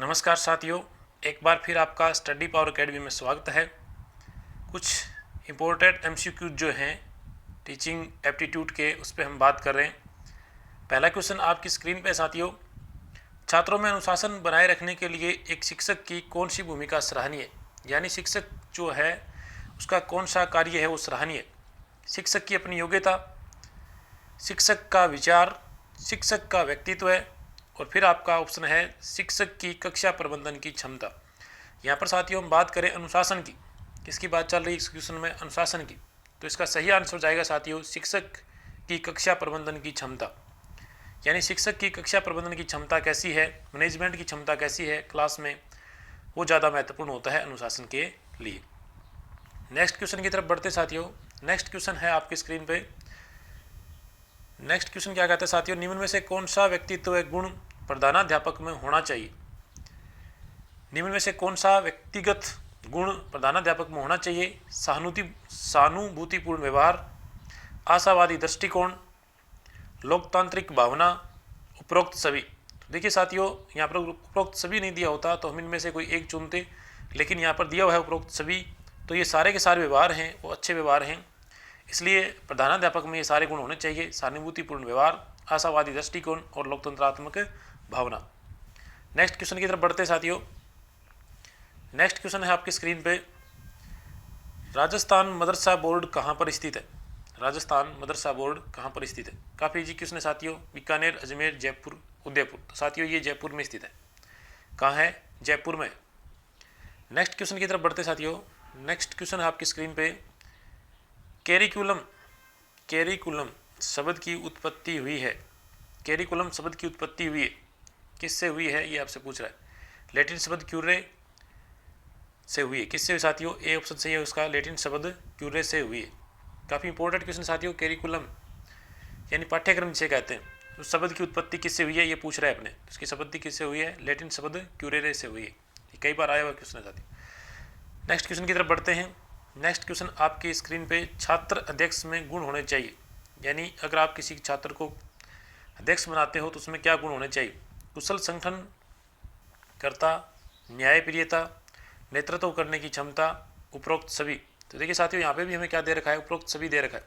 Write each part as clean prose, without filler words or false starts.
नमस्कार साथियों, एक बार फिर आपका स्टडी पावर एकेडमी में स्वागत है। कुछ इम्पोर्टेंट एमसीक्यू जो हैं टीचिंग एप्टीट्यूड के, उस पर हम बात कर रहे हैं। पहला क्वेश्चन आपकी स्क्रीन पे साथियों, छात्रों में अनुशासन बनाए रखने के लिए एक शिक्षक की कौन सी भूमिका सराहनीय है। यानी शिक्षक जो है उसका कौन सा कार्य है वो सराहनीय है। शिक्षक की अपनी योग्यता, शिक्षक का विचार, शिक्षक का व्यक्तित्व है, और फिर आपका ऑप्शन है शिक्षक की कक्षा प्रबंधन की क्षमता। यहाँ पर साथियों हम बात करें अनुशासन की, किसकी बात चल रही है इस क्वेश्चन में, अनुशासन की, तो इसका सही आंसर जाएगा साथियों शिक्षक की कक्षा प्रबंधन की क्षमता। यानी शिक्षक की कक्षा प्रबंधन की क्षमता कैसी है, मैनेजमेंट की क्षमता कैसी है क्लास में, वो ज़्यादा महत्वपूर्ण होता है अनुशासन के लिए। नेक्स्ट क्वेश्चन की तरफ बढ़ते साथियों। नेक्स्ट क्वेश्चन है आपकी स्क्रीन पे। नेक्स्ट क्वेश्चन क्या कहता है साथियों, निम्न में से कौन सा व्यक्तित्व गुण प्रधानाध्यापक में होना चाहिए। निम्न में से कौन सा व्यक्तिगत गुण प्रधानाध्यापक में होना चाहिए। सहानुभूतिपूर्ण व्यवहार, आशावादी दृष्टिकोण, लोकतांत्रिक भावना, उपरोक्त सभी। तो देखिए साथियों, यहाँ पर उपरोक्त सभी नहीं दिया होता तो हम इनमें से कोई एक चुनते, लेकिन यहाँ पर दिया हुआ है उपरोक्त सभी, तो ये सारे के सारे व्यवहार हैं वो अच्छे व्यवहार हैं, इसलिए प्रधानाध्यापक में ये सारे गुण होने चाहिए। सहानुभूतिपूर्ण व्यवहार, आशावादी दृष्टिकोण और लोकतंत्रात्मक भावना। नेक्स्ट क्वेश्चन की तरफ बढ़ते साथियों। नेक्स्ट क्वेश्चन है आपकी स्क्रीन पे, राजस्थान मदरसा बोर्ड कहाँ पर स्थित है। राजस्थान मदरसा बोर्ड कहाँ पर स्थित है। काफ़ी इजी क्वेश्चन है साथियों। बीकानेर, अजमेर, जयपुर, उदयपुर। तो साथियों ये जयपुर में स्थित है। कहाँ है, जयपुर में। नेक्स्ट क्वेश्चन की तरफ बढ़ते साथियों। नेक्स्ट क्वेश्चन है आपकी स्क्रीन पे, कैरिकुलम, कैरिकुलम शब्द की उत्पत्ति हुई है। कैरिकुलम शब्द की उत्पत्ति हुई है, किससे हुई है ये आपसे पूछ रहा है। लैटिन शब्द क्यूरे से हुई है। किससे साथियों, ए ऑप्शन सही है उसका, लैटिन शब्द क्यूरे से हुई है। काफ़ी इंपॉर्टेंट क्वेश्चन साथियों। कैरिकुलम यानी पाठ्यक्रम जिसे कहते हैं, उस शब्द की उत्पत्ति किससे हुई है ये पूछ रहा है अपने। उसकी उत्पत्ति किससे हुई है, लैटिन शब्द क्यूरेरे से हुई है। ये कई बार आया हुआ क्वेश्चन है साथियों। नेक्स्ट क्वेश्चन की तरफ बढ़ते हैं। नेक्स्ट क्वेश्चन आपकी स्क्रीन पे, छात्र अध्यक्ष में गुण होने चाहिए। यानी अगर आप किसी छात्र को अध्यक्ष बनाते हो तो उसमें क्या गुण होने चाहिए। कुशल संगठन कर्ता, न्यायप्रियता, नेतृत्व करने की क्षमता, उपरोक्त सभी। तो देखिए साथियों यहाँ पे भी हमें क्या दे रखा है, उपरोक्त सभी दे रखा है।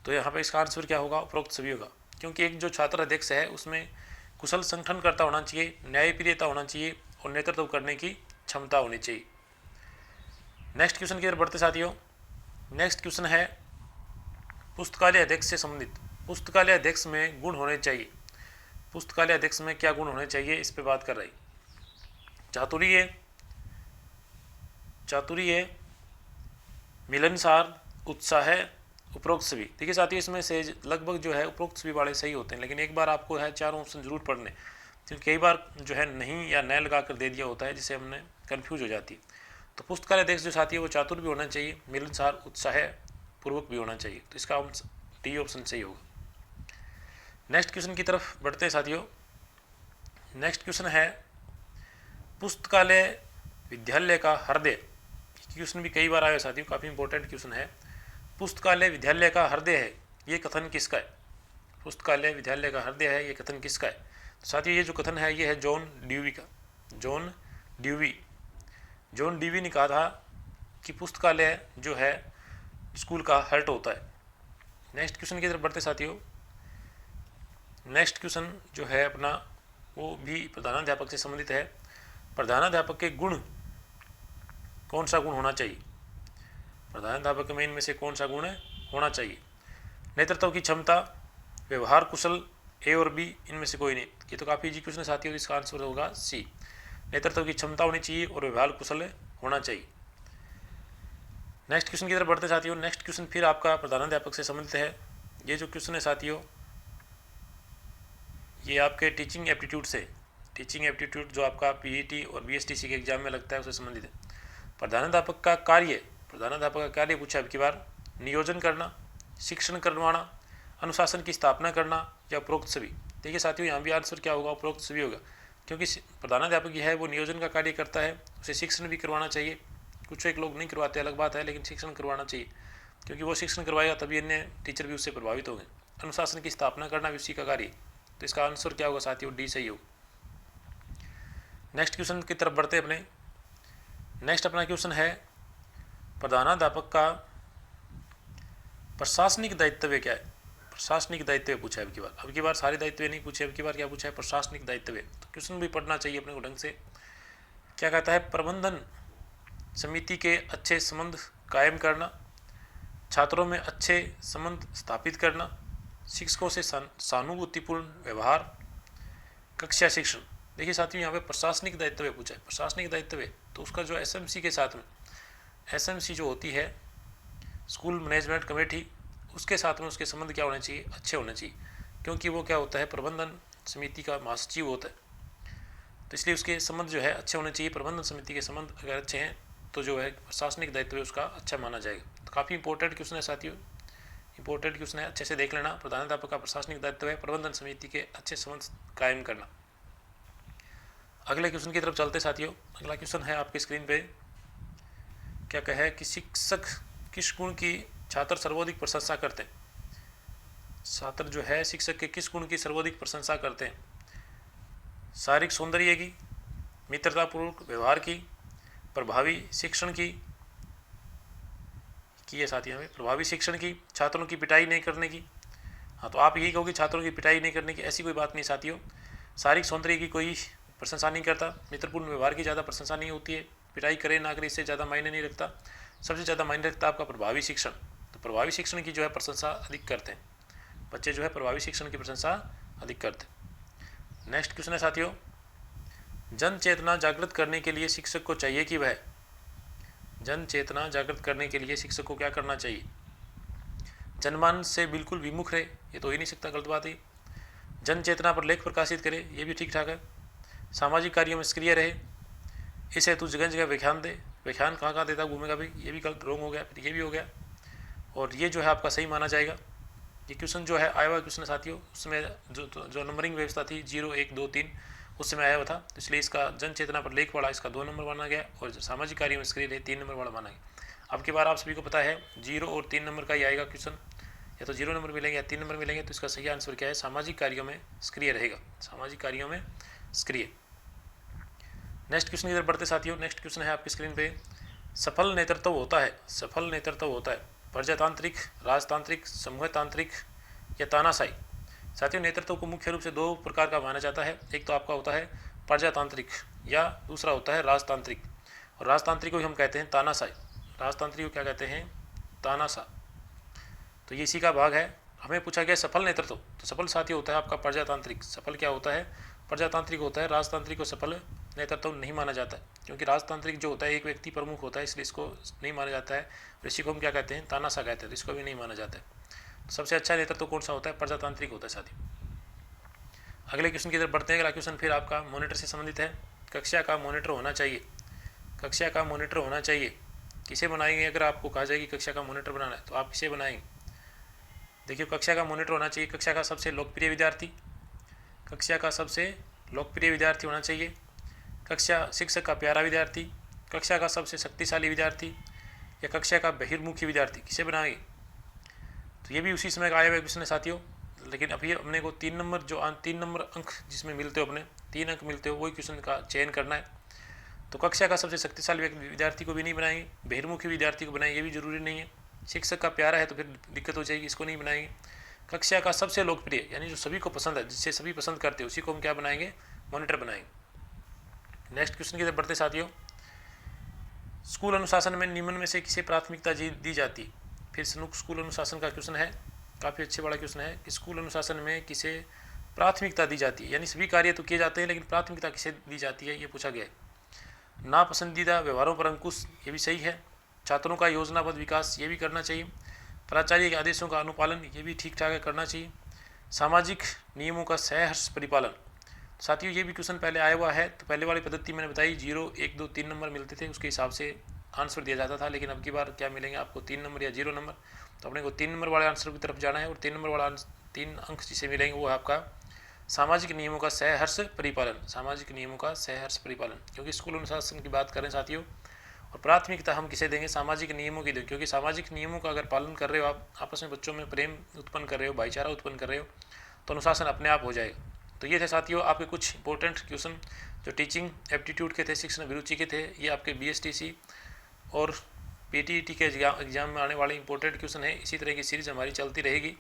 तो यहाँ पे इसका आंसर क्या होगा, उपरोक्त सभी होगा, क्योंकि एक जो छात्र अध्यक्ष है उसमें कुशल संगठन कर्ता होना चाहिए, न्यायप्रियता होना चाहिए और नेतृत्व करने की क्षमता होनी चाहिए। नेक्स्ट क्वेश्चन की तरफ बढ़ते साथियों। नेक्स्ट क्वेश्चन है पुस्तकालय अध्यक्ष से संबंधित। पुस्तकालय अध्यक्ष में गुण होने चाहिए। पुस्तकालय अध्यक्ष में क्या गुण होने चाहिए इस पे बात कर रही। चातुर्य, चातुर्य, मिलनसार, उत्साह, उपरोक्त सभी। देखिए साथियों इसमें से लगभग जो है उपरोक्त सभी वाले सही होते हैं, लेकिन एक बार आपको है चारों ऑप्शन जरूर पढ़ने, क्योंकि कई बार जो है नहीं या न लगा कर दे दिया होता है जिससे हमने कन्फ्यूज हो जाती है। तो पुस्तकालय अध्यक्ष जो साथी है वो चातुर भी होना चाहिए, मिलनसार, उत्साह पूर्वक भी होना चाहिए। तो इसका डी ऑप्शन सही होगा। नेक्स्ट क्वेश्चन की तरफ बढ़ते हैं साथियों। नेक्स्ट क्वेश्चन है पुस्तकालय विद्यालय का हृदय। क्वेश्चन भी कई बार आया साथियों, काफ़ी इंपॉर्टेंट क्वेश्चन है। पुस्तकालय विद्यालय का हृदय है, ये कथन किसका है। पुस्तकालय विद्यालय का हृदय है, ये कथन किसका है। तो साथियों ये जो कथन है ये है जॉन ड्यूवी का। जॉन ड्यूवी, जॉन ड्यूवी ने कहा था कि पुस्तकालय जो है स्कूल का हार्ट होता है। नेक्स्ट क्वेश्चन की तरफ बढ़ते साथियों। नेक्स्ट क्वेश्चन जो है अपना वो भी प्रधानाध्यापक से संबंधित है। प्रधानाध्यापक के गुण, कौन सा गुण होना चाहिए। प्रधानाध्यापक में इनमें से कौन सा गुण होना चाहिए। नेतृत्व की क्षमता, व्यवहार कुशल, ए और बी, इनमें से कोई नहीं। ये तो काफ़ी इजी क्वेश्चन है साथियों, इसका आंसर होगा सी। नेतृत्व की क्षमता होनी चाहिए और व्यवहार कुशल होना चाहिए। नेक्स्ट क्वेश्चन की तरफ बढ़ते साथियों। नेक्स्ट क्वेश्चन फिर आपका प्रधानाध्यापक से संबंधित है। ये जो क्वेश्चन है साथियों ये आपके टीचिंग एप्टीट्यूड से, टीचिंग एप्टीट्यूड जो आपका पीईटी और बीएसटीसी के एग्जाम में लगता है उससे संबंधित है। प्रधानाध्यापक का कार्य, प्रधानाध्यापक का कार्य पूछा अब की बार, नियोजन करना, शिक्षण करवाना, अनुशासन की स्थापना करना या उपरोक्त सभी। देखिए साथियों यहाँ भी आंसर क्या होगा, उपरोक्त सभी होगा, क्योंकि प्रधानाध्यापक यह है वो नियोजन का कार्य करता है, उसे शिक्षण भी करवाना चाहिए। कुछ एक लोग नहीं करवाते अलग बात है, लेकिन शिक्षण करवाना चाहिए, क्योंकि वो शिक्षण करवाएगा तभी अन्य टीचर भी उससे प्रभावित होंगे। अनुशासन की स्थापना करना भी उसी का कार्य। तो इसका आंसर क्या होगा साथियों, डी सही होगा। नेक्स्ट क्वेश्चन की तरफ बढ़ते अपने। नेक्स्ट अपना क्वेश्चन है प्रधानाध्यापक का प्रशासनिक दायित्व क्या है। प्रशासनिक दायित्व पूछा है अब की बार सारे दायित्व नहीं पूछे, अब की बार क्या पूछा है, प्रशासनिक दायित्व। तो क्वेश्चन भी पढ़ना चाहिए अपने को ढंग से। क्या कहता है, प्रबंधन समिति के अच्छे संबंध कायम करना, छात्रों में अच्छे संबंध स्थापित करना, शिक्षकों से सहानुभूतिपूर्ण व्यवहार, कक्षा शिक्षण। देखिए साथियों, यहाँ पे प्रशासनिक दायित्व पूछा है। प्रशासनिक दायित्व तो उसका जो एसएमसी के साथ में, एसएमसी जो होती है स्कूल मैनेजमेंट कमेटी, उसके साथ में उसके संबंध क्या होने चाहिए, अच्छे होने चाहिए, क्योंकि वो क्या होता है, प्रबंधन समिति का महासचिव होता है, तो इसलिए उसके संबंध जो है अच्छे होने चाहिए। प्रबंधन समिति के संबंध अगर अच्छे हैं तो जो है प्रशासनिक दायित्व उसका अच्छा माना जाएगा। तो काफ़ी इंपॉर्टेंट क्वेश्चन है साथियों, इंपॉर्टेंट क्वेश्चन है, अच्छे से देख लेना। प्रधानाध्यापक का प्रशासनिक दायित्व है प्रबंधन समिति के अच्छे संबंध कायम करना। अगले क्वेश्चन की तरफ चलते साथियों। अगला क्वेश्चन है आपकी स्क्रीन पे, क्या कहे कि शिक्षक किस गुण की छात्र सर्वाधिक प्रशंसा करते हैं। छात्र जो है शिक्षक के किस गुण की सर्वाधिक प्रशंसा करते हैं। शारीरिक सौंदर्य की, मित्रतापूर्वक व्यवहार की, प्रभावी शिक्षण की है साथियों में, प्रभावी शिक्षण की, छात्रों की पिटाई नहीं करने की। हाँ, तो आप यही कहोगे छात्रों की पिटाई नहीं करने की, ऐसी कोई बात नहीं साथियों। शारीरिक सौंदर्य की कोई प्रशंसा नहीं करता, मित्रपूर्ण व्यवहार की ज़्यादा प्रशंसा नहीं होती है, पिटाई करे ना करे इससे ज़्यादा मायने नहीं रखता। सबसे ज़्यादा मायने रखता है आपका प्रभावी शिक्षण। तो प्रभावी शिक्षण की जो है प्रशंसा अधिक करते हैं बच्चे, जो है प्रभावी शिक्षण की प्रशंसा अधिक करते हैं। नेक्स्ट क्वेश्चन है साथियों, जन चेतना जागृत करने के लिए शिक्षक को चाहिए कि वह, जन चेतना जागृत करने के लिए शिक्षक को क्या करना चाहिए। जनमानस से बिल्कुल विमुख रहे, ये तो हो ही नहीं सकता, गलत बात है। जन चेतना पर लेख प्रकाशित करे, ये भी ठीक ठाक है। सामाजिक कार्यों में सक्रिय रहे, इसे तू जगह जगह व्याख्यान दे। व्याख्यान कहाँ कहाँ देता घूमेगा भाई, ये भी गलत, रॉन्ग हो गया, फिर ये भी हो गया, और ये जो है आपका सही माना जाएगा। ये क्वेश्चन जो है आया हुआ क्वेश्चन साथियों, उसमें जो नंबरिंग व्यवस्था थी 0 1 2 3 उस समय आया हुआ था, तो इसलिए इसका जन चेतना पर लेख पड़ा, इसका 2 नंबर माना गया, और सामाजिक कार्यों में सक्रिय रहे 3 नंबर वाला माना गया। अब की बार आप सभी को पता है 0 और 3 नंबर का ही आएगा क्वेश्चन, या तो 0 नंबर मिलेंगे या 3 नंबर मिलेंगे। तो इसका सही आंसर क्या है, सामाजिक कार्यों में सक्रिय रहेगा, सामाजिक कार्यों में सक्रिय। नेक्स्ट क्वेश्चन की तरफ बढ़ते साथियों। नेक्स्ट क्वेश्चन है आपकी स्क्रीन पे, सफल नेतृत्व होता है, सफल नेतृत्व होता है प्रजातांत्रिक, राजतांत्रिक, समूहतांत्रिक या तानाशाही। साथियों, नेतृत्व को मुख्य रूप से 2 प्रकार का माना जाता है, एक तो आपका होता है प्रजातांत्रिक या दूसरा होता है राजतांत्रिक। और राजतांत्रिक को हम कहते हैं तानाशाही, राजतांत्रिक को क्या कहते हैं, तानाशाह। तो ये इसी का भाग है। हमें पूछा गया सफल नेतृत्व, तो सफल साथी होता है आपका प्रजातांत्रिक। सफल क्या होता है, प्रजातांत्रिक होता है। राजतांत्रिक को सफल नेतृत्व नहीं माना जाता है, क्योंकि राजतांत्रिक जो होता है एक व्यक्ति प्रमुख होता है, इसलिए इसको नहीं माना जाता है। इसी को हम क्या कहते हैं, तानाशाह कहते हैं, तो इसको भी नहीं माना जाता है। सबसे अच्छा नेतृत्व कौन सा होता है, प्रजातांत्रिक होता है साथी। अगले क्वेश्चन की तरफ बढ़ते हैं। अगला क्वेश्चन फिर आपका मॉनिटर से संबंधित है। कक्षा का मॉनिटर होना चाहिए, कक्षा का मॉनिटर होना चाहिए, किसे बनाएंगे। अगर आपको कहा जाए कि कक्षा का मॉनिटर बनाना है तो आप किसे बनाएंगे। देखिए, कक्षा का मॉनिटर होना चाहिए कक्षा का सबसे लोकप्रिय विद्यार्थी, कक्षा का सबसे लोकप्रिय विद्यार्थी होना चाहिए, कक्षा शिक्षक का प्यारा विद्यार्थी, कक्षा का सबसे शक्तिशाली विद्यार्थी, या कक्षा का बहिर्मुखी विद्यार्थी, किसे बनाएंगे। तो ये भी उसी समय का आया हुआ क्वेश्चन है साथियों, लेकिन अभी अपने को 3 नंबर जो 3 नंबर अंक जिसमें मिलते हो, अपने 3 अंक मिलते हो, वही क्वेश्चन का चयन करना है। तो कक्षा का सबसे शक्तिशाली विद्यार्थी को भी नहीं बनाएंगे, बहिर्मुखी विद्यार्थी को बनाएंगे, ये भी जरूरी नहीं है। शिक्षक का प्यारा है तो फिर दिक्कत हो जाएगी, इसको नहीं बनाएंगे। कक्षा का सबसे लोकप्रिय, यानी जो सभी को पसंद है, जिससे सभी पसंद करते हैं, उसी को हम क्या बनाएंगे, मॉनिटर बनाएंगे। नेक्स्ट क्वेश्चन की तरफ बढ़ते साथियों। स्कूल अनुशासन में निम्न में से किसे प्राथमिकता दी जाती है। फिर स्कूल अनुशासन का क्वेश्चन है, काफ़ी अच्छे बड़ा क्वेश्चन है कि स्कूल अनुशासन में किसे प्राथमिकता दी जाती है, यानी सभी कार्य तो किए जाते हैं लेकिन प्राथमिकता किसे दी जाती है, ये पूछा गया है। नापसंदीदा व्यवहारों पर अंकुश, ये भी सही है। छात्रों का योजनाबद्ध विकास, ये भी करना चाहिए। प्राचार्य के आदेशों का अनुपालन, ये भी ठीक ठाक है, करना चाहिए। सामाजिक नियमों का सहर्ष परिपालन। साथियों, ये भी क्वेश्चन पहले आया हुआ है, तो पहले वाली पद्धति मैंने बताई 0 1 2 3 नंबर मिलते थे, उसके हिसाब से आंसर दिया जाता था। लेकिन अब की बार क्या मिलेंगे आपको, 3 नंबर या 0 नंबर। तो अपने को 3 नंबर वाले आंसर की तरफ जाना है, और 3 नंबर वाला 3 अंक जिसे मिलेंगे वो है आपका सामाजिक नियमों का सहर्ष परिपालन, सामाजिक नियमों का सहर्ष परिपालन। क्योंकि स्कूल अनुशासन की बात करें साथियों, और प्राथमिकता हम किसे देंगे, सामाजिक नियमों की देंगे, क्योंकि सामाजिक नियमों का अगर पालन कर रहे हो आप, आपस में बच्चों में प्रेम उत्पन्न कर रहे हो, भाईचारा उत्पन्न कर रहे हो, तो अनुशासन अपने आप हो जाएगा। तो ये थे साथियों आपके कुछ इंपॉर्टेंट क्वेश्चन जो टीचिंग एप्टीट्यूड के थे, शिक्षण अभिरुचि के थे। ये आपके BSTC और PTET के एग्जाम में आने वाले इंपॉर्टेंट क्वेश्चन है। इसी तरह की सीरीज़ हमारी चलती रहेगी।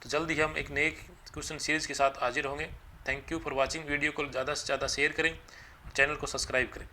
तो जल्द ही हम एक नए क्वेश्चन सीरीज़ के साथ हाजिर होंगे। Thank you for watching. Video को ज़्यादा से ज़्यादा शेयर करें, चैनल को सब्सक्राइब करें।